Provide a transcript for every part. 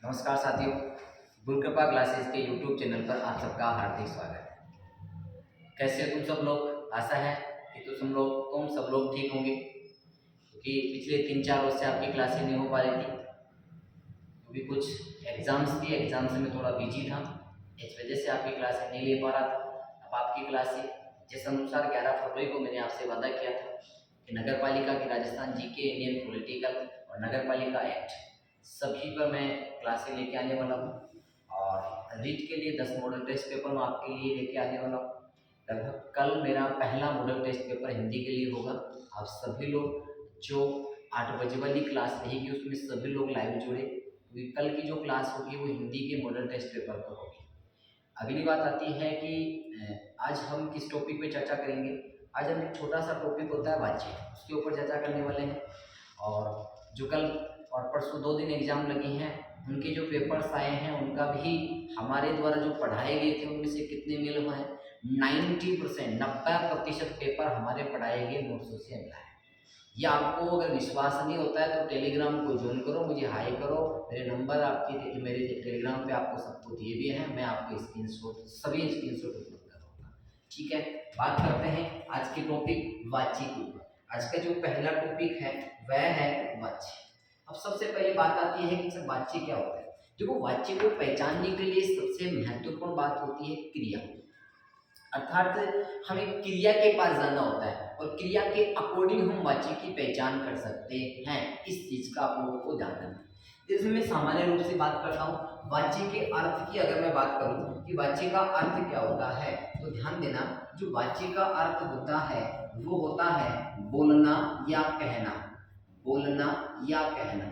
नमस्कार साथियों, गुरु कृपा क्लासेस के यूट्यूब चैनल पर आप सबका हार्दिक स्वागत है। कैसे हो तुम सब लोग? आशा है कि तुम सब लोग ठीक होंगे, क्योंकि पिछले 3-4 रोज से आपकी क्लासें नहीं हो पा रही थी क्योंकि कुछ एग्जाम्स थी। एग्जाम से मैं थोड़ा बिजी था, इस वजह से आपकी क्लासें नहीं ले पा रहा था। अब आपकी क्लासें जिस अनुसार 11 फरवरी को मैंने आपसे वादा किया था कि नगर पालिका की राजस्थान जीके, इंडियन पॉलिटिकल और नगर पालिका एक्ट सभी पर मैं क्लासें लेके आने वाला हूँ। और रीट के लिए 10 मॉडल टेस्ट पेपर मैं आपके लिए लेके आने वाला हूँ। लगभग कल मेरा पहला मॉडल टेस्ट पेपर हिंदी के लिए होगा। आप सभी लोग जो 8 बजे वाली क्लास रहेगी उसमें सभी लोग लाइव जुड़े, क्योंकि कल की जो क्लास होगी वो हिंदी के मॉडल टेस्ट पेपर पर होगी। अगली बात आती है कि आज हम किस टॉपिक पे चर्चा करेंगे। आज हम एक छोटा सा टॉपिक होता है बातचीत, उसके ऊपर चर्चा करने वाले हैं। और जो कल और परसों 2 दिन एग्जाम लगी हैं उनके जो पेपर्स आए हैं उनका भी हमारे द्वारा जो पढ़ाए गए थे उनमें से कितने मेल हुए हैं? 90%, 90% पेपर हमारे पढ़ाए गए नोट्सों से मिला है। ये आपको अगर विश्वास नहीं होता है तो टेलीग्राम को ज्वाइन करो, मुझे हाई करो। मेरे नंबर आपके मेरे टेलीग्राम पे आपको सबको दिए भी हैं, मैं आपको सभी स्क्रीनशॉट उपलब्ध करूँगा। ठीक है, बात करते हैं आज के टॉपिक वाची के ऊपर। आज का जो पहला टॉपिक है वह है वाची। अब सबसे पहले बात आती है कि सर वाची क्या होता है। देखो, वाची को पहचानने के लिए सबसे महत्वपूर्ण बात होती है क्रिया, अर्थात हमें क्रिया के पास जाना होता है और क्रिया के अकॉर्डिंग हम वाची की पहचान कर सकते हैं। इस चीज का आप लोगों को ध्यान रखना है। जैसे मैं सामान्य रूप से बात करता हूँ वाची के अर्थ की, अगर मैं बात करूँ कि वाची का अर्थ क्या होता है तो ध्यान देना, जो वाची का अर्थ होता है वो होता है बोलना या कहना। बोलना या कहना,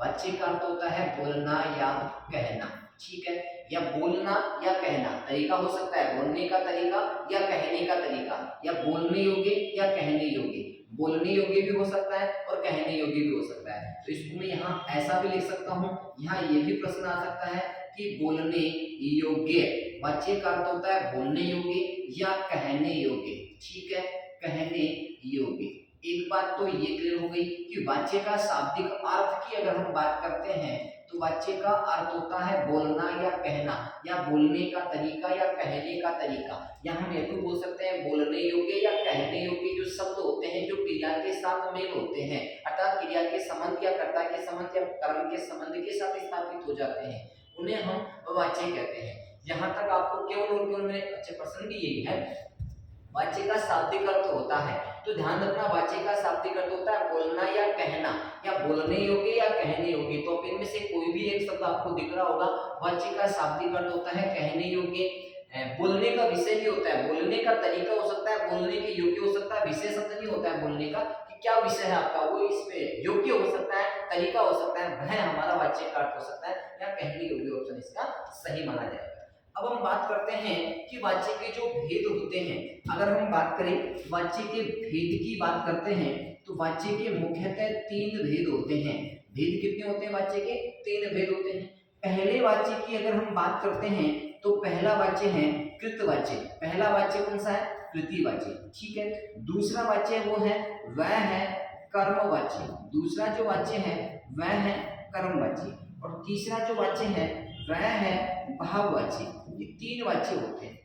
वाची का अर्थ होता है बोलना या कहना। ठीक है, या बोलना या कहना तरीका हो सकता है बोलने का तरीका या कहने का तरीका, या बोलने योग्य या कहने योग्य। बोलने योग्य भी हो सकता है और कहने योग्य भी हो सकता है। तो इसको मैं यहाँ ऐसा भी लिख सकता हूँ, यहाँ ये भी प्रश्न आ सकता है कि बोलने योग्य, वाच्य का अर्थ होता है बोलने योग्य या कहने योग्य। ठीक है, कहने योग्य। एक बात तो ये क्लियर हो गई कि वाच्य का शाब्दिक अर्थ की अगर हम बात करते हैं तो वाच्य का अर्थ होता है बोलना या कहना, या बोलने का तरीका या कहने का तरीका। या हम ये भी बोल सकते हैं बोलने योग्य या कहने योग्य जो शब्द होते हैं जो क्रिया के साथ मेल होते हैं, अर्थात क्रिया के संबंध या कर्ता के संबंध या कर्म के संबंध के साथ स्थापित हो जाते हैं, उन्हें हम वाच्य कहते हैं। यहाँ तक आपको केवल और केवल मेरे अच्छे प्रश्न भी यही है, वाच्य का शाब्दिक अर्थ होता है। तो ध्यान रखना, वाच्य का शाब्दिक अर्थ होता है बोलना या कहना, या बोलने योग्य या कहने योग्य। तो इनमें से कोई भी एक शब्द आपको दिख रहा होगा, वाच्य का शाब्दिक अर्थ होता है कहने योग्य। बोलने का विषय भी होता है, बोलने का तरीका हो सकता है, बोलने के योग्य हो सकता है। विषय शब्द नहीं होता है बोलने का कि क्या विषय है आपका, वो इसमें योग्य हो सकता है, तरीका हो सकता है, वह हमारा वाच्य का अर्थ हो सकता है, या कहने योग्य ऑप्शन इसका सही माना जाएगा। अब हम बात करते हैं कि वाच्य के जो भेद होते हैं। अगर हम बात करें वाच्य के भेद की बात करते हैं तो वाच्य के मुख्यतः 3 भेद होते हैं। भेद कितने होते हैं वाच्य के? 3 भेद होते हैं। पहले वाच्य की अगर हम बात करते हैं तो पहला वाच्य है कृतवाच्य। पहला वाच्य कौन सा है? कृतिवाच्य। ठीक है, दूसरा वाच्य वो है वह है कर्मवाच्य। दूसरा जो वाच्य है वह है कर्मवाच्य, और तीसरा जो वाच्य है वह है भाववाच्य। ये 3 वाच्य होते हैं।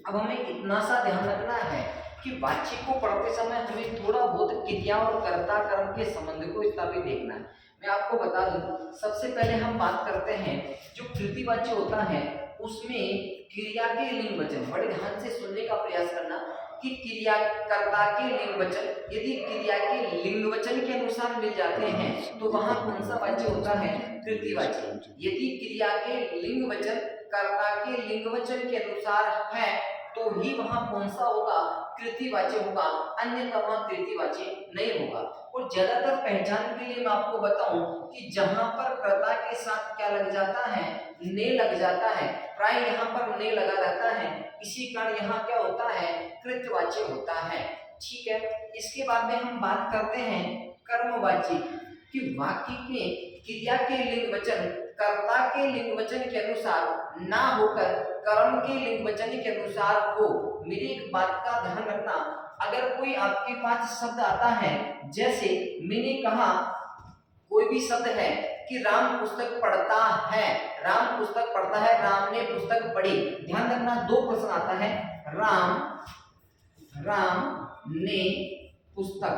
अब हमें इतना सा ध्यान रखना है कि वाच्य को पढ़ते समय हमें थोड़ा बहुत क्रिया और कर्ता कर्म के संबंध को स्थापित देखना है। मैं आपको बता दूं, सबसे पहले हम बात करते हैं जो कृतिवाच्य होता है उसमें क्रिया के लिंग वचन, बड़े ध्यान से सुनने का प्रयास करना कि क्रिया कर्ता के लिंग वचन यदि क्रिया के लिंग वचन के अनुसार मिल जाते हैं तो वहां कौन सा वाच्य होता है? कृतिवाच्य। यदि क्रिया के लिंग वचन कर्ता के लिंग वचन के अनुसार है तो ही वहां कौन सा होगा? कृतिवाच्य होगा, अन्यथा वहां कृतिवाच्य नहीं होगा। और ज्यादातर पहचान के लिए मैं आपको बताऊं कि जहां पर कर्ता के साथ क्या लग जाता है? ने लग जाता है, प्राय यहाँ पर ने लगा रहता है, इसी कारण यहाँ क्या होता है? कृतवाच्य होता है। ठीक है, इसके बाद में हम बात करते हैं कर्मवाच्य कि वाक्य के क्रिया के लिंग वचन कर्ता के लिंग वचन के अनुसार ना होकर कर्म के लिंग वचन के अनुसार हो। मेरी एक बात का ध्यान रखना, अगर कोई आपके पास शब्द आता है, जैसे मैंने कहा कोई भी शब्द है कि राम पुस्तक पढ़ता है, राम पुस्तक पढ़ता है, राम ने पुस्तक पढ़ी। ध्यान रखना, दो प्रश्न आता है, राम ने पुस्तक,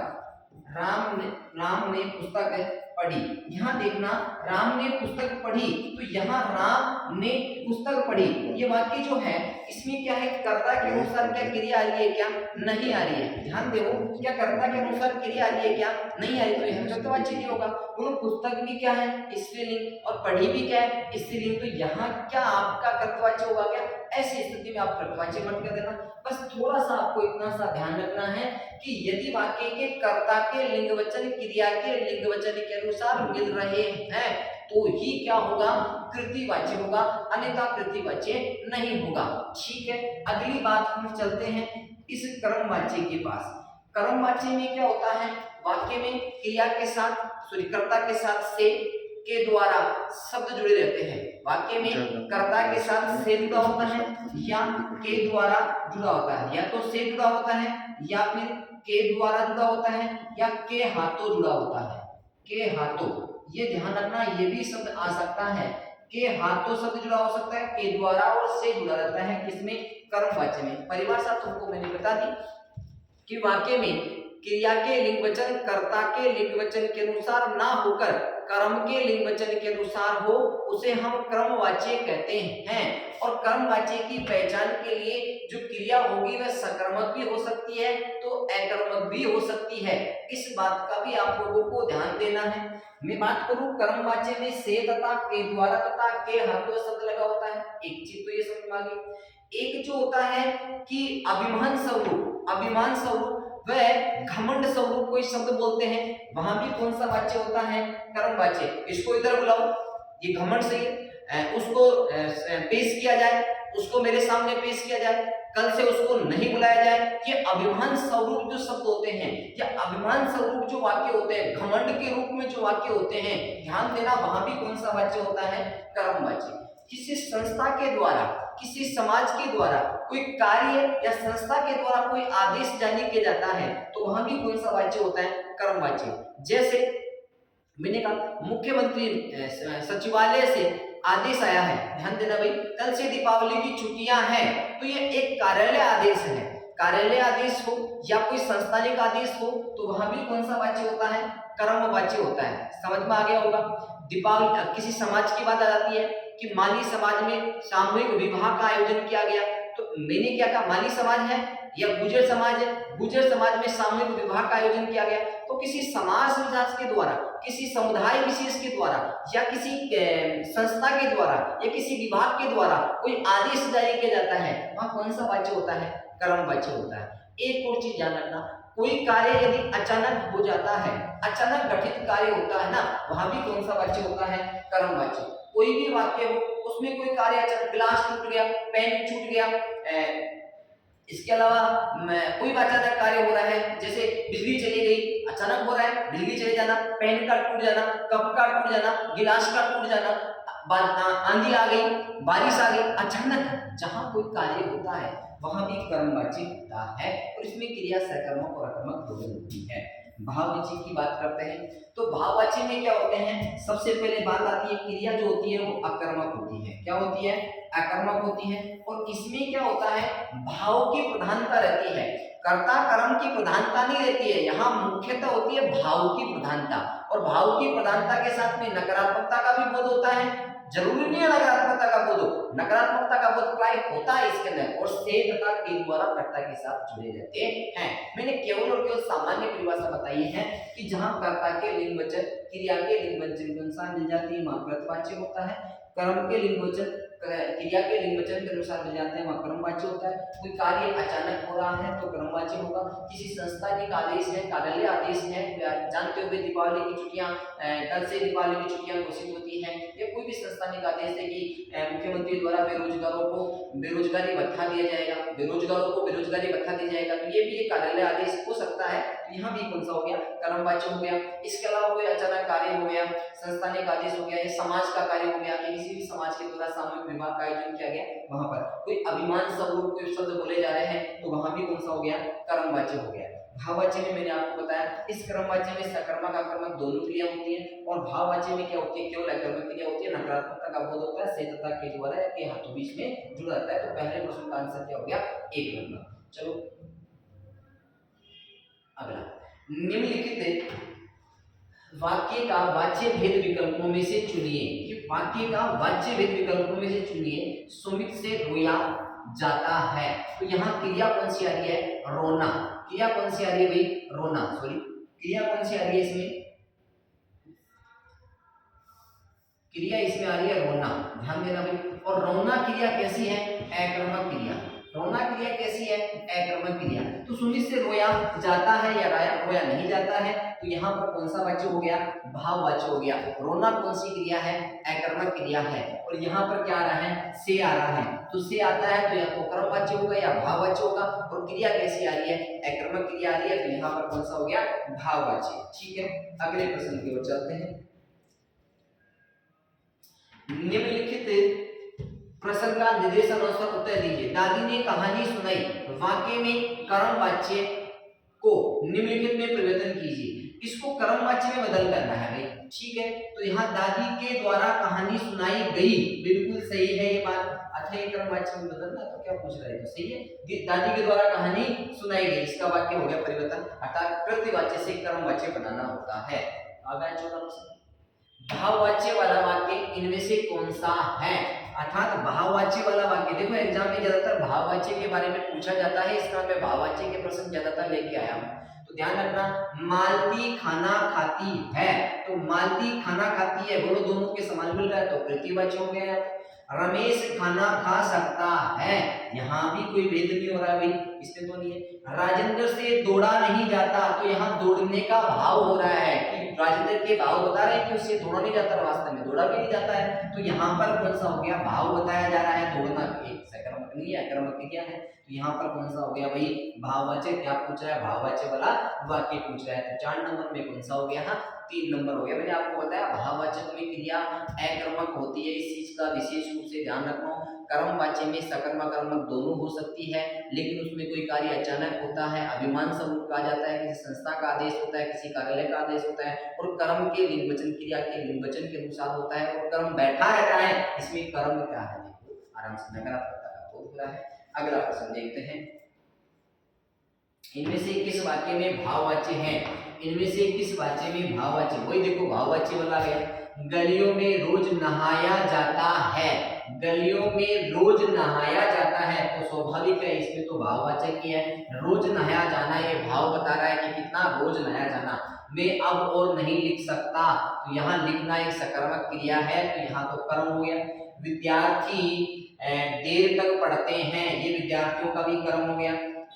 राम ने पुस्तक पढ़ी। यहाँ देखना, राम ने पुस्तक पढ़ी, तो यहाँ राम ने पुस्तक पढ़ी, ये वाक्य जो है इसमें क्या है, कर्ता के अनुसार क्या क्रिया आ रही है, क्या नहीं आ रही है। ध्यान दो, क्या कर्ता के अनुसार क्रिया आ रही है, क्या नहीं आ रही, तो यह कर्तवाच्य नहीं होगा। बोलो पुस्तक भी क्या है, स्त्रीलिंग, और पढ़ी भी क्या है, स्त्रीलिंग, तो यहाँ क्या आपका कर्तवाच्य होगा क्या। ऐसी स्थिति में आप कर्तवाच्य मत कर देना। बस थोड़ा सा आपको इतना सा ध्यान रखना है कि यदि वाक्य के कर्ता के लिंग वचन क्रिया के लिंग वचन के अनुसार मिल रहे हैं तो ही क्या होगा, कृतिवाच्य होगा, अन्यथा कृतिवाच्य नहीं होगा। ठीक है, अगली बात हम चलते हैं इस कर्मवाच्य के पास। कर्मवाच्य में क्या होता है, वाक्य में क्रिया के साथ, कर्ता के साथ से के द्वारा शब्द जुड़े रहते हैं। वाक्य में कर्ता के साथ से जुड़ा होता है या के द्वारा जुड़ा होता है, या तो से जुड़ा होता है या फिर के द्वारा जुड़ा होता है या के हाथों जुड़ा होता है। के हाथों, ये ध्यान रखना, ये भी शब्द आ सकता है, के हाथों शब्द जुड़ा हो सकता है, के द्वारा और से जुड़ा रहता है, किसमें, कर्मवाच्य में। परिभाषा तुमको मैंने बता दी कि वाक्य में क्रिया के लिंग वचन कर्ता के लिंग वचन के अनुसार ना होकर कर्म के लिंग वचन के अनुसार हो, उसे हम कर्मवाच्य कहते हैं। और कर्मवाच्य की पहचान के लिए जो क्रिया होगी वह सकर्मक भी हो सकती है तो अकर्मक भी हो सकती है। इस बात का भी आप लोगों को ध्यान देना है। मैं बात करूं कर्मवाच्य में से तथा के द्वारा तथा के हाथों शब्द लगा होता है। एक चीज तो ये समझ में आ गई। एक जो होता है कि अभिमान स्वरूप वह घमंड स्वरूप कोई शब्द बोलते हैं, वहां भी कौन सा वाच्य होता है, कर्मवाच्य। इसको इधर बुलाओ, ये घमंड से उसको पेश किया जाए, उसको मेरे सामने पेश किया जाए, कल से उसको नहीं बुलाया जाए। ये अभिमान स्वरूप जो शब्द होते हैं या अभिमान स्वरूप जो वाक्य होते हैं, घमंड के रूप में जो वाक्य होते हैं, ध्यान देना, वहां भी कौन सा वाच्य होता है, कर्मवाच्य। किसी संस्था के द्वारा, किसी समाज के द्वारा कोई कार्य या संस्था के द्वारा कोई आदेश जारी किया जाता है तो वहां भी कौन सा वाच्य होता है, कर्मवाच्य। जैसे मैंने कहा मुख्यमंत्री सचिवालय से आदेश आया है, ध्यान देना भाई, कल से दीपावली की छुट्टियां हैं, तो ये एक कार्यालय आदेश है। कार्यालय आदेश हो या कोई संस्थानिक आदेश हो तो वहां भी कौन सा वाच्य होता है, कर्मवाच्य होता है। समझ में आ गया होगा। दीपावली, किसी समाज की बात आ जाती है कि माली समाज में सामूहिक विवाह का आयोजन किया गया, तो मैंने क्या कहा, माली समाज है या गुर्जर समाज है, गुर्जर समाज में सामूहिक विवाह का आयोजन किया गया, तो किसी समाज विशेष के द्वारा, किसी समुदाय विशेष के द्वारा या किसी संस्था के द्वारा या किसी विभाग के द्वारा कोई आदेश जारी किया जाता है, वहां कौन सा वाच्य होता है, कर्मवाच्य होता है। एक और चीज ध्यान रखना, कोई कार्य यदि अचानक हो जाता है, अचानक गठित कार्य होता है ना, वहां भी कौन सा वाच्य होता है, कर्मवाच्य। कोई भी वाक्य हो, उसमें कोई कार्य अचानक, गिलास टूट गया, पेन छूट गया, इसके अलावा कोई अचानक कार्य हो रहा है, जैसे बिजली चली गई, अचानक हो रहा है, बिजली चले जाना, पेन का टूट जाना, कप का टूट जाना, गिलास का टूट जाना, आंधी आ गई, बारिश आ गई, अचानक जहां कोई कार्य होता है वहां भी कर्मवाच्य होता है और इसमें क्रिया सकर्मक और अकर्मक दोनों होती है। भाववाची की बात करते हैं तो भाववाची में क्या होते हैं, सबसे पहले बात आती है, क्रिया जो होती है वो अकर्मक होती है। क्या होती है, अकर्मक होती है। और इसमें क्या होता है, भाव की प्रधानता रहती है, कर्ता कर्म की प्रधानता नहीं रहती है। यहाँ मुख्यतः होती है भाव की प्रधानता, और भाव की प्रधानता के साथ में नकारात्मकता का भी बोध होता है। जरूरी नहीं है नकारात्मकता का बोध हो, नकारात्मकता का बोध प्राय होता है इसके अंदर, और से तथा के द्वारा कर्ता के साथ जुड़े रहते हैं। मैंने केवल और केवल सामान्य परिभाषा बताई है कि जहां कर्ता के लिंग वचन क्रिया के लिंग वचन के अनुसार मिल जाती है वहां कृतवाच्य होता है, कर्म के लिंग वचन क्रिया के लिंग वचन के अनुसार मिल जाते हैं वहां कर्मवाच्य होता है। कोई कार्य अचानक हो रहा है तो कर्मवाच्य होगा। किसी संस्था के आदेश है, कार्यालय आदेश है, जानते हुए दीपावली की छुट्टियां, कल से दीपावली की छुट्टियां घोषित होती हैं, या कोई भी संस्थानिक आदेश है कि मुख्यमंत्री द्वारा बेरोजगारों को बेरोजगारी भत्ता दिया जाएगा, बेरोजगारों को बेरोजगारी भत्ता दिया जाएगा, तो ये भी एक कार्यालय आदेश हो सकता है। यहाँ भी कौन सा हो गया, कर्मवाच्य हो गया। इसके अलावा कोई अचानक कार्य हो गया, संस्थानिक आदेश हो गया, या समाज का कार्य हो गया कि किसी भी समाज के द्वारा सामूहिक विवाह का आयोजन किया गया, वहां पर कोई अभिमान स्वरूप कोई शब्द बोले जा रहे हैं तो वहां भी कौन सा हो गया, कर्मवाच्य हो गया। भाववाच्य में मैंने आपको बताया इस क्रमवाच्य में सकर्मक आकर्मक दोनों क्रिया होती है, और भाववाच्य में क्या होती है, केवल अकर्मक क्रिया होती है। नकारात्मकता का बोध होता है, से तथा के द्वारा या के हाथों बीच में जुड़ा रहता है। तो पहले प्रश्न का आंसर क्या हो गया, 1 नंबर। चलो अगला, निम्नलिखित वाक्य का वाच्य भेद विकल्पों में से चुनिए, कि वाक्य का वाच्य भेद विकल्पों में से चुनिए। सुमित से रोया जाता है, तो यहाँ क्रिया कौन सी आ रही है, रोना। क्रिया कौन सी आ रही है भाई, रोना, सॉरी क्रिया कौन सी आ रही है इसमें, क्रिया इसमें आ रही है रोना, ध्यान देना भाई। और रोना क्रिया कैसी है, अकर्मक क्रिया। रोना क्रिया कैसी है, अकर्मक क्रिया। तो सुमित से रोया जाता है या रोया नहीं जाता है, तो यहाँ पर कौन सा वाच्य हो गया, भाववाच्य हो गया। रोना कौन सी क्रिया है, अकर्मक क्रिया है, और यहाँ पर क्या आ रहा है, से आ रहा है। तो से आता है तो या तो कर्मवाच्य होगा या भाववाच्य होगा, और क्रिया कैसी आ रही है, अकर्मक क्रिया आ रही है, तो यहाँ पर कौन सा हो गया, भाववाच्य। ठीक है, अगले प्रश्न की ओर चलते हैं। निम्नलिखित प्रश्न का निर्देशानुसार उत्तर दीजिए। दादी ने कहानी सुनाई, वाक्य में कर्मवाच्य को निम्नलिखित में परिवर्तन कीजिए। इसको कर्मवाच्य में बदल करना है भाई, ठीक है। तो यहाँ दादी के द्वारा कहानी सुनाई गई, बिल्कुल सही है ये बात। अच्छा, ये कर्मवाच्य में बदलना तो क्या पूछ रहे थे, सही है। दादी के द्वारा कहानी सुनाई गई, इसका वाक्य हो गया परिवर्तन, अर्थात प्रतिवाच्य से कर्मवाच्य बनाना होता है। आगे चलो, भाववाच्य वाला वाक्य इनमें से कौन सा है, अर्थात भाववाच्य वाला वाक्य। देखो एग्जाम में ज्यादातर भाववाच्य के बारे में पूछा जाता है, इसका मैं भाववाच्य के प्रश्न ज्यादातर लेके आया हूँ। तो ध्यान रखना, मालती खाना खाती है, तो मालती खाना खाती है, बोलो दोनों के समान मिल रहा है, तो प्रतिवाच्य हो गया। रमेश खाना खा सकता है, यहाँ भी कोई भेद नहीं हो रहा है भाई, इसमें तो नहीं है। राजेंद्र से दौड़ा नहीं जाता, तो यहाँ दौड़ने का भाव हो रहा है कि राजेंद्र के भाव बता रहे हैं कि उससे दौड़ा नहीं जाता, वास्तव में दौड़ा भी नहीं जाता है। तो यहाँ पर कौन सा हो गया, भाव बताया जा रहा है, दौड़ना एक सकर्मक नहीं है, अकर्मक क्या है। तो यहाँ पर कौन सा हो गया भाई, भाववाच्य। क्या पूछ रहा है, भाववाच्य वाला वाक्य पूछ रहा है। तो 4 नंबर में कौन सा हो गया, 3 नंबर हो गया। मैंने आपको बताया भाववाचक में क्रिया अकर्मक होती है, इस चीज का विशेष रूप से ध्यान रखना। कर्मवाच्य में सकर्मक कर्मक दोनों हो सकती है, लेकिन उसमें कोई कार्य अचानक होता है, अभिमान स्वरूप कहा जाता है, किसी संस्था का आदेश होता है, किसी कार्यालय का आदेश होता है, और कर्म के लिंग वचन क्रिया के लिंग वचन के अनुसार होता है, और कर्म बैठा रहता है, इसमें कर्म क्या है, देखो आराम से नकारात्मकता का बोध हो रहा है। अगला प्रश्न देखते हैं, इनमें से किस वाक्य में भाववाच्य है, इनमें से किस वाक्य में भाववाच्य, वही देखो भाववाच्य वाला है। गलियों में रोज नहाया जाता है, गलियों में रोज नहाया जाता है, तो स्वाभाविक है इसमें तो भाववाचक ही है। रोज नहाया जाना, ये भाव बता रहा है कि कितना रोज नहाया जाना। मैं अब और नहीं लिख सकता, तो यहाँ लिखना एक सकर्मक क्रिया है, तो यहाँ तो कर्म हो गया। विद्यार्थी देर तक पढ़ते हैं, ये विद्यार्थियों का भी कर्म हो गया,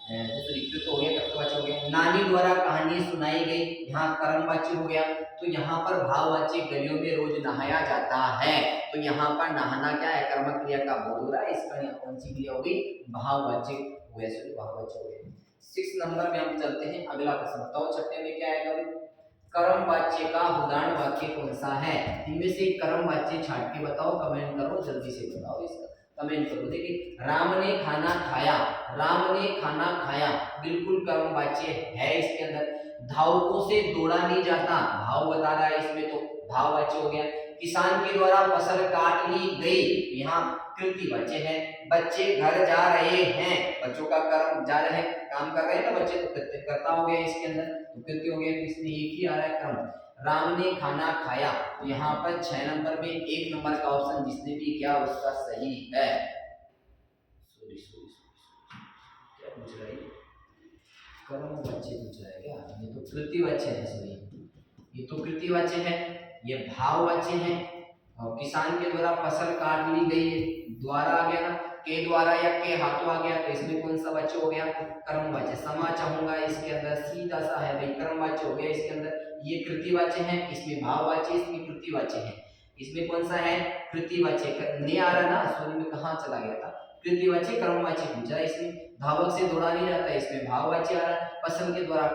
दूसरी तो हो गया, कर्तवाच्य हो गया। नानी द्वारा कहानी सुनाई गई, यहाँ कर्मवाच्य हो गया। तो यहाँ पर भाववाच्य, गलियों में रोज नहाया जाता है, तो यहाँ पर नहाना क्या है, कर्मक क्रिया का बोध हो रहा है, इसका यहाँ कौन सी क्रिया होगी, भाववाच्य हो गया, सॉरी भाववाच्य हो गया। 6 नंबर में हम चलते हैं, अगला प्रश्न बताओ, छठे में क्या आएगा, कर्मवाच्य का उदाहरण वाक्य कौन सा है। इनमें से कर्मवाच्य छाट के बताओ, कमेंट करो, जल्दी से बताओ, इसका कमेंट करो। देखिए, राम ने खाना खाया, राम ने खाना खाया, बिल्कुल कर्मवाच्य है इसके अंदर। धावकों से दौड़ा नहीं जाता, भाव बता रहा है इसमें, तो भाववाच्य हो गया। किसान के द्वारा फसल काट ली गई, यहाँ कृतिवाच्य है। बच्चे घर जा रहे हैं, बच्चों का कर्म जा रहे हैं, काम कर रहे हैं ना बच्चे, तो कृत्य कर्ता हो गया इसके अंदर, तो कृत्य हो गया, इसमें एक ही आ रहा है कर्म। राम ने खाना खाया, तो यहाँ पर 6 नंबर में 1 नंबर का ऑप्शन जिसने भी किया उसका सही है। क्या पूछ रहा है, कर्मवाच्य पूछ रहा है क्या, ये तो कृतिवाच्य है, सॉरी ये तो कृतिवाच्य है, ये भाववाच्य है। और किसान के द्वारा फसल काट ली गई, द्वारा आ गया ना, के द्वारा या के हाथों आ गया, तो इसमें कौन सा वाच्य हो गया, कर्मवाच्य। समा चाहूंगा, इसके अंदर सीधा सा है भाई, कर्मवाच्य हो गया इसके अंदर। ये कृतिवाच्य है, इसमें भाववाच्य, इसमें कृतिवाच्य है, इसमें कौन सा है, कृतिवाच्य। नहीं आ रहा ना, सॉरी में कहाँ चला गया था, कृतिवाच्य कर्मवाच्य पूछा है इसमें। धावक से दौड़ा नहीं जाता, इसमें भाववाच्य आ रहा है। फसल के द्वारा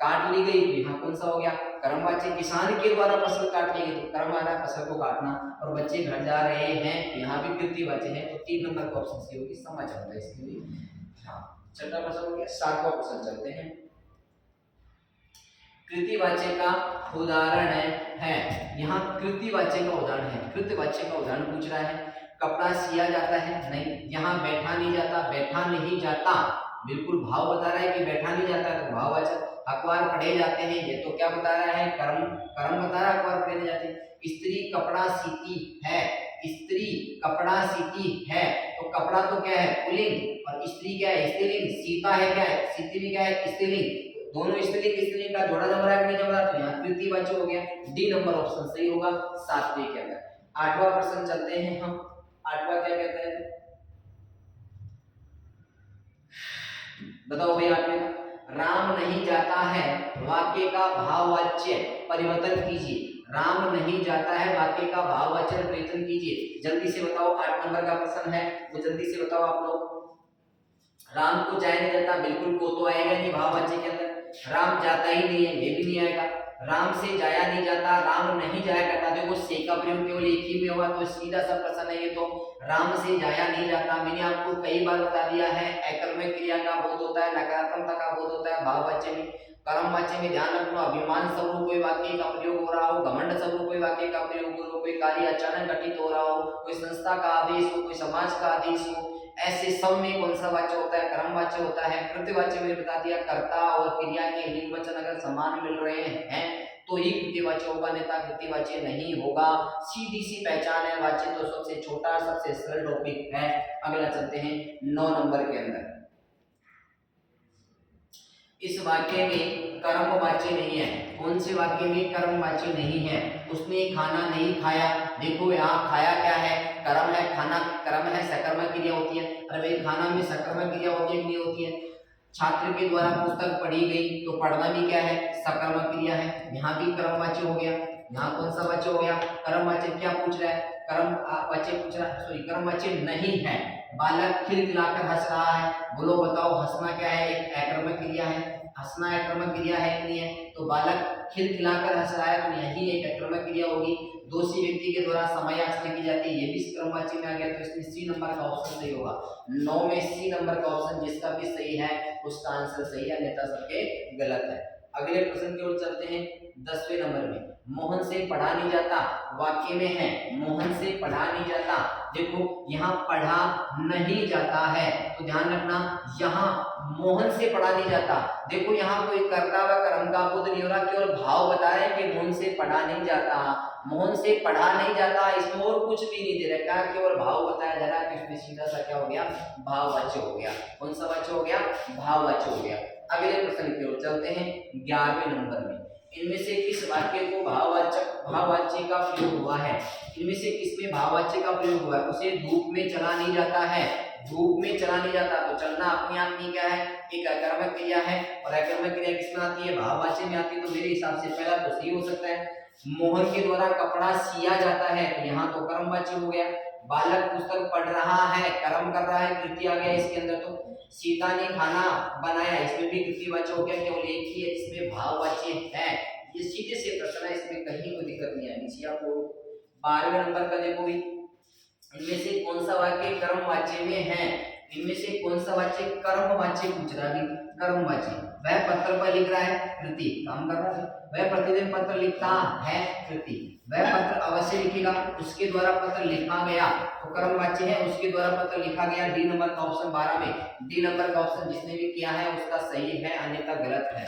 काट ली गई, तो यहाँ कौन सा हो गया, कर्मवाच्य। किसान के द्वारा फसल काट ली गई, तो कर्म आ रहा है फसल को काटना। और बच्चे घर जा रहे हैं, यहाँ भी कृतिवाच्य है, तो 3 नंबर का ऑप्शन सी होगी, समझ आऊंगा इसके लिए। हाँ, छठा प्रश्न हो गया, 7वां प्रश्न चलते हैं। कृतिवाच्य का उदाहरण है। यहाँ कृतिवाच्य का उदाहरण है, कृतिवाच्य का उदाहरण पूछ रहा है। कपड़ा सिया जाता है, नहीं। यहाँ बैठा नहीं जाता, बैठा नहीं जाता, बिल्कुल भाव बता रहा है कि बैठा नहीं जाता, तो भाववाचक। अखबार पढ़े जाते हैं, ये तो क्या बता रहा है, कर्म, कर्म बता रहा है, अखबार पढ़े जाते हैं। स्त्री कपड़ा सीती है, स्त्री कपड़ा सीती है, तो कपड़ा तो क्या है, पुल्लिंग, और स्त्री क्या है, स्त्रीलिंग। सीता है क्या है, सीती भी क्या है, स्त्रीलिंग। दोनों स्त्रीलिंग का जोड़ा जम रहा है कि नहीं जम रहा, तो यहाँ कृतिवाच्य हो गया। डी नंबर ऑप्शन सही होगा 7वें के अंदर। 8वां प्रश्न चलते हैं हम। 8वां क्या कहता है, बताओ भाई। 8वें राम नहीं जाता है वाक्य का भाववाच्य परिवर्तन कीजिए। राम नहीं जाता है वाक्य का भाववाच्य परिवर्तन कीजिए, जल्दी से बताओ। 8 नंबर का प्रश्न है, वो जल्दी से बताओ आप लोग। राम को जाया नहीं जाता, बिल्कुल को तो आएगा नहीं भाववाच्य के अंदर। राम जाता ही नहीं है, ये भी नहीं आएगा। राम से जाया नहीं जाता, राम नहीं जाया करता, देखो से का प्रयोग केवल एक ही में हुआ, तो सीधा सा प्रश्न है ये तो। राम से जाया नहीं जाता, मैंने आपको कई बार बता दिया है, एकर्मक क्रिया का बोध होता है, नकारात्मकता का बोध होता है भाववाच्य में। कर्मवाच्य में ध्यान रखना, अभिमान स्वरूप कोई वाक्य का प्रयोग हो रहा हो, घमंड स्वरूप कोई वाक्य का प्रयोग हो रहा हो, कोई कार्य अचानक घटित हो रहा हो, कोई संस्था का आदेश हो, कोई समाज का आदेश हो, ऐसे सब में कौन सा वाच्य होता है, कर्मवाच्य होता है। कृतिवाच्य में बता दिया, कर्ता और क्रिया के लिंग वचन अगर समान मिल रहे हैं तो ही कृतिवाच्य होगा, अन्यथा कृतिवाच्य नहीं होगा। सीधी सी पहचान है, वाच्य तो सबसे छोटा सबसे सरल टॉपिक है। अगला चलते हैं 9 नंबर के अंदर। इस वाक्य में कर्मवाच्य नहीं है। कौन से वाक्य में कर्मवाच्य नहीं है, उसने खाना नहीं खाया। देखो यहाँ खाया क्या है, कर्म है, खाना कर्म है, सकर्मक क्रिया होती है। अरे भाई खाना में सकर्मक क्रिया होती है कि नहीं होती है। छात्र के द्वारा पुस्तक पढ़ी गई, तो पढ़ना भी क्या है, सकर्मक क्रिया है। यहाँ भी कर्मवाच्य हो गया। यहाँ कौन सा वाच्य हो गया, कर्मवाच्य। क्या पूछ रहा है, कर्मवाच्य पूछ रहा है, सॉरी कर्मवाच्य नहीं है। बालक खिलखिलाकर हंस रहा है, बोलो बताओ हंसना क्या है, एक अकर्मक क्रिया है। हंसना अकर्मक क्रिया है कि नहीं है, तो बालक खिलखिलाकर हंस रहा है, तो यही एक अकर्मक क्रिया होगी। दोषी व्यक्ति के द्वारा समय याचना की जाती है, ये भी कर्मवाच्य में आ गया, तो इसमें सी नंबर का ऑप्शन सही होगा। 9 में सी नंबर का ऑप्शन जिसका भी सही है उसका आंसर सही है, अन्यथा सबके गलत है। अगले प्रश्न की ओर चलते हैं 10वें नंबर में। मोहन से पढ़ा नहीं जाता, वाक्य में है मोहन से पढ़ा नहीं जाता। देखो यहाँ पढ़ा नहीं जाता है, तो ध्यान रखना यहाँ मोहन से पढ़ा नहीं जाता। देखो यहाँ कोई कर्ता व कर्म का बोध नहीं हो रहा, केवल भाव बता रहे हैं कि मोहन से पढ़ा नहीं जाता, मोहन से पढ़ा नहीं जाता, इसमें और कुछ भी नहीं दे रखा, केवल भाव बताया जा रहा है। इसमें सीधा सा क्या हो गया, भाववाच्य हो गया। कौन सा वाच्य हो गया, भाववाच्य हो गया। अगले प्रश्न की ओर चलते हैं 11वें नंबर में। इनमें से किस वाक्य को भाववाच्य का प्रयोग हुआ है, इनमें से किसमें भाववाच्य का प्रयोग हुआ है। उसे धूप में चला नहीं जाता है, धूप में चला नहीं जाता, तो चलना अपने आप में क्या है, एक अकर्मक क्रिया है, और अकर्मक क्रिया किसमें आती है, भाववाच्य में आती है। तो मेरे हिसाब से पहला तो सही हो सकता है। मोहन के द्वारा कपड़ा सिया जाता है, तो यहाँ तो कर्मवाच्य हो गया। बालक पुस्तक पढ़ रहा है, कर्म कर रहा है, कृति आ गया इसके अंदर। तो सीता ने खाना बनाया, इसमें भी कृतिवाच्य हो गया, केवल एक ही है जिसमें भाववाच्य है। ये सीधे से प्रश्न है, इसमें कहीं कोई दिक्कत नहीं आनी चाहिए आपको। 12वें नंबर का देखो भी, इनमें से कौन सा वाक्य कर्मवाच्य में है, इनमें से कौन सा वाक्य कर्मवाच्य पूछ रहा है, कर्मवाच्य। वह पत्र पर लिख रहा है, कृति काम कर रहा है। वह प्रतिदिन पत्र लिखता है, कृति। वह पत्र अवश्य लिखेगा, उसके द्वारा पत्र लिखा गया, तो कर्मवाच्य है, उसके द्वारा पत्र लिखा गया। डी नंबर का ऑप्शन 12 में, डी नंबर का ऑप्शन जिसने भी किया है उसका सही है, अन्यथा गलत है।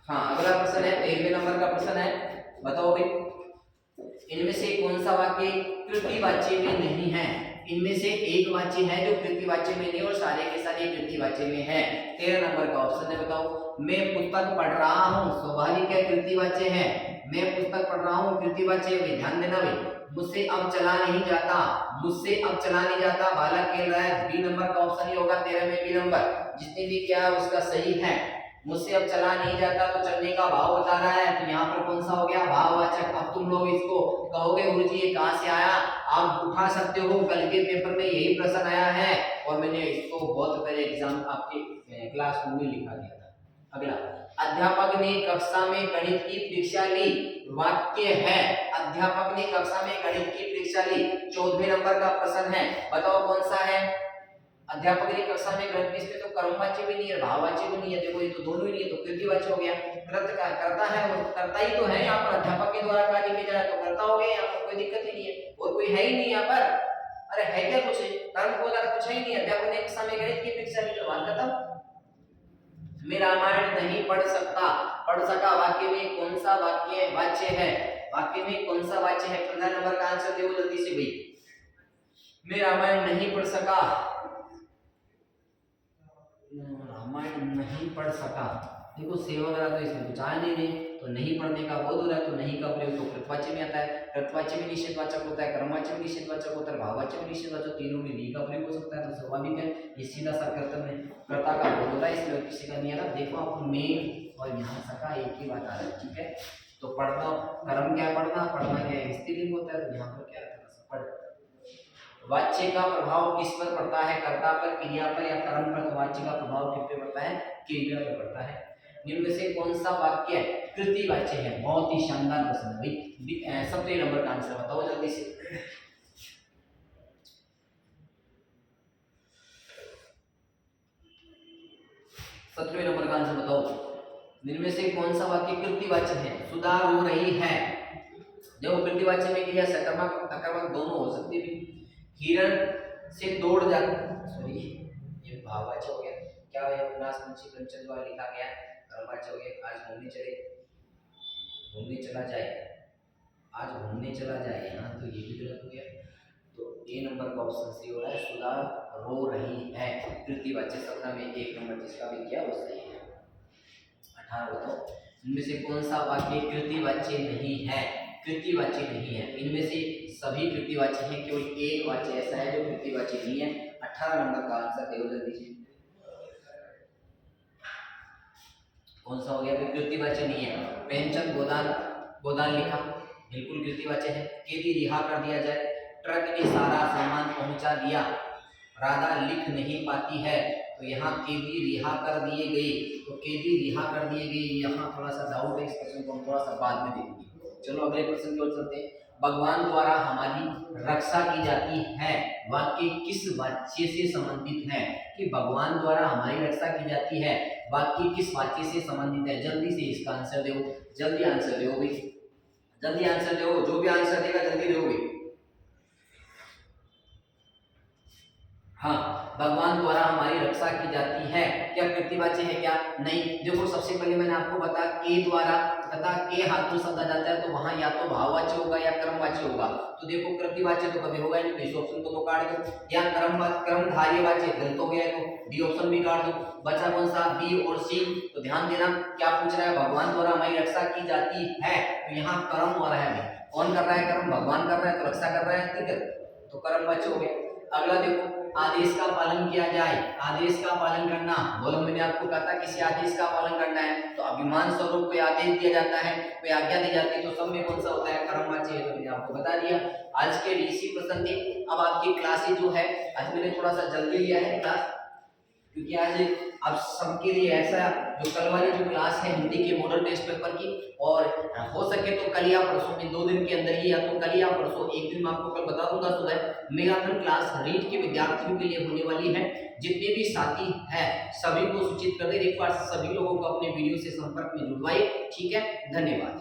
हाँ, अगला प्रश्न है 13वें नंबर का प्रश्न है, बताओ भाई इनमें से कौन सा वाक्य कृतिवाच्य में नहीं है। इनमें से एक वाच्य है जो कृतिवाच्य में नहीं और सारे के सारे कृतिवाच्य में है। 13 नंबर का ऑप्शन है, बताओ। मैं पुस्तक पढ़ रहा हूँ, स्वाभाविक है, कृतिवाच्य है। मैं पुस्तक पढ़ रहा हूँ, कृतिवाच्य है। ध्यान देना भाई, मुझसे अब चला नहीं जाता, मुझसे अब चला नहीं जाता, बालक खेल रहा है। बी नंबर का ऑप्शन ही होगा 13 में, बी नंबर जिसने भी किया है उसका सही है। मुझसे अब चला नहीं जाता, तो चलने का भाव बता रहा है, तो यहाँ पर कौन सा हो गया, भाववाचक। अब तुम लोग इसको कहोगे गुरुजी ये कहाँ से आया, आप उठा सकते हो, कल के पेपर में यही प्रश्न आया है और मैंने इसको बहुत पहले एग्जाम आपके क्लास में लिखा दिया था। अगला, अध्यापक ने कक्षा में गणित की परीक्षा ली, वाक्य है अध्यापक ने कक्षा में गणित की परीक्षा ली। 14वें नंबर का प्रश्न है, बताओ कौन सा है, अध्यापक ने कक्षा में ग्रंथ, इसमें तो कर्मवाच्य भी नहीं है, भाववाच्य भी नहीं है। देखो ये तो दोनों ही नहीं है, तो कृतिवाच्य हो गया। कृत का करता है और कर्ता ही तो है यहाँ पर, अध्यापक के द्वारा कार्य किया जा रहा है तो कर्ता हो गया यहाँ पर, कोई दिक्कत ही नहीं है। और कोई है ही नहीं यहाँ पर, अरे है क्या कुछ, कर्म को ज्यादा कुछ है ही नहीं। अध्यापक ने कक्षा में गणित की परीक्षा ली तो बात खत्म। मैं रामायण नहीं पढ़ सकता, पढ़ सका वाक्य में कौन सा वाच्य है, वाक्य में कौन सा वाच्य है? 15 नंबर का आंसर दो जल्दी से भाई। मैं रामायण नहीं पढ़ सका, रामायण नहीं पढ़ सका। देखो सेवा वगैरह तो इसमें कुछ आया नहीं, तो नहीं पढ़ने का बोध हो रहा है, तो नहीं का प्रयोग तो कृतवाच्य में आता है। कृतवाच्य में निषेधवाचक होता है, कर्मवाच्य में निषेधवाचक होता है, भाववाच्य में निषेधवाचक, तीनों में नहीं का प्रयोग हो सकता है। तो स्वाभाविक है ये सीधा सा कर्तव्य में कर्ता का बोध हो रहा है, इसमें किसी का नहीं आ रहा। देखो आपको में और यहाँ सका एक ही बात आ रहा है, ठीक है। तो पढ़ना, कर्म क्या पढ़ना, पढ़ना क्या है, स्त्रीलिंग होता है, तो यहाँ पर क्या है पढ़। वाच्य का प्रभाव किस पर पड़ता है? कर्ता पर, क्रिया पर या कर्म पर? तो वाच्य का प्रभाव किस पे पड़ता है? क्रिया पर पड़ता है। निम्न में से कौन सा वाक्य कृतिवाच्य है? बहुत ही शानदार प्रश्न है भाई। 17 नंबर का आंसर बताओ जल्दी से। 17 नंबर का आंसर बताओ। निम्न में से कौन सा वाक्य कृतिवाच्य है? सुधा रो रही है। देखो कृतिवाच्य में क्रिया सकर्मक अकर्मक दोनों हो सकती है। हिरण से दौड़ जा, सॉरी ये भाववाच्य हो गया। क्या है? उपन्यास मुंशी प्रेमचंद द्वारा लिखा गया, कर्मवाच्य हो गया। आज घूमने चले, घूमने चला जाए, आज घूमने चला जाए, यहाँ तो ये भी गलत हो गया। तो ए नंबर का ऑप्शन सी हो रहा है, सुधा रो रही है। कृतिवाच्य 17 में 1 नंबर जिसका भी किया वो सही है। 18 बताओ, इनमें से कौन सा वाक्य कृतिवाच्य नहीं है? कृतिवाच्य नहीं है, इनमें से सभी कृतिवाच्य हैं, केवल एक वाच्य ऐसा है जो कृतिवाच्य नहीं है। 18 नंबर का आंसर दे जल्दी से। कौन सा हो गया? कृतिवाच्य नहीं है। प्रेमचंद गोदान, गोदान लिखा, बिल्कुल कृतिवाच्य है। कैदी रिहा कर दिया जाए, ट्रक ने सारा सामान पहुंचा दिया, राधा लिख नहीं पाती है, तो यहाँ कैदी रिहा कर दिए गए, तो कैदी रिहा कर दिए गए, यहाँ थोड़ा सा डाउट है, इस प्रश्न को हम थोड़ा सा बाद में देखेंगे। चलो अगले प्रश्न की ओर चलते हैं। भगवान द्वारा हमारी रक्षा की जाती है, वाक्य किस वाच्य से संबंधित है? कि भगवान द्वारा हमारी रक्षा की जाती है, वाक्य किस वाच्य से संबंधित है? जल्दी से इसका आंसर दो, जल्दी आंसर दो भाई, जल्दी आंसर दो, जो भी आंसर देगा जल्दी दो भाई। हाँ, भगवान द्वारा हमारी रक्षा की जाती है, क्या कृतिवाच्य है क्या? नहीं। देखो सबसे पहले मैंने आपको बताया के द्वारा तथा के हाथों शब्द आ जाता है, तो वहां या तो भाववाच्य होगा या कर्मवाच्य होगा। तो देखो कृतिवाच्य तो कभी होगा नहीं, इस ऑप्शन को तो काट दो। या कर्मधारयवाच्य गलत हो गया है, तो डी ऑप्शन भी काट दो। बचा कौन सा? बी और सी। तो ध्यान देना क्या पूछ रहा है, भगवान द्वारा हमारी रक्षा की जाती है, तो यहाँ कर्म हो रहा है। कौन कर रहा है कर्म? भगवान कर रहा है, तो रक्षा कर रहा है, ठीक है, तो कर्मवाच्य हो गया। अगला देखो, आदेश का पालन किया जाए, आदेश का पालन करना, बोलो मैंने आपको कहा था किसी आदेश का पालन करना है, तो अभिमान स्वरूप कोई आदेश दिया जाता है, कोई आज्ञा दी जाती है, तो सब में कौन सा होता है? कर्मवाच्य है, तो मैंने आपको बता दिया। आज के डीसी प्रश्न थे। अब आपकी क्लासेज जो है, आज मैंने थोड़ा सा जल्दी लिया है क्लास, क्योंकि आज अब सबके लिए ऐसा जो कल वाली जो क्लास है हिंदी के मॉडल टेस्ट पेपर की, और हो सके तो कल या परसों में 2 दिन के अंदर ही, या तो कल या परसों एक दिन मैं आपको कल बता दूंगा सुबह, मेगाथन क्लास रीड के विद्यार्थियों के लिए होने वाली है। जितने भी साथी है सभी को सूचित कर दे, एक बार सभी लोगों को अपने वीडियो से संपर्क में जुड़वाइए, ठीक है। धन्यवाद।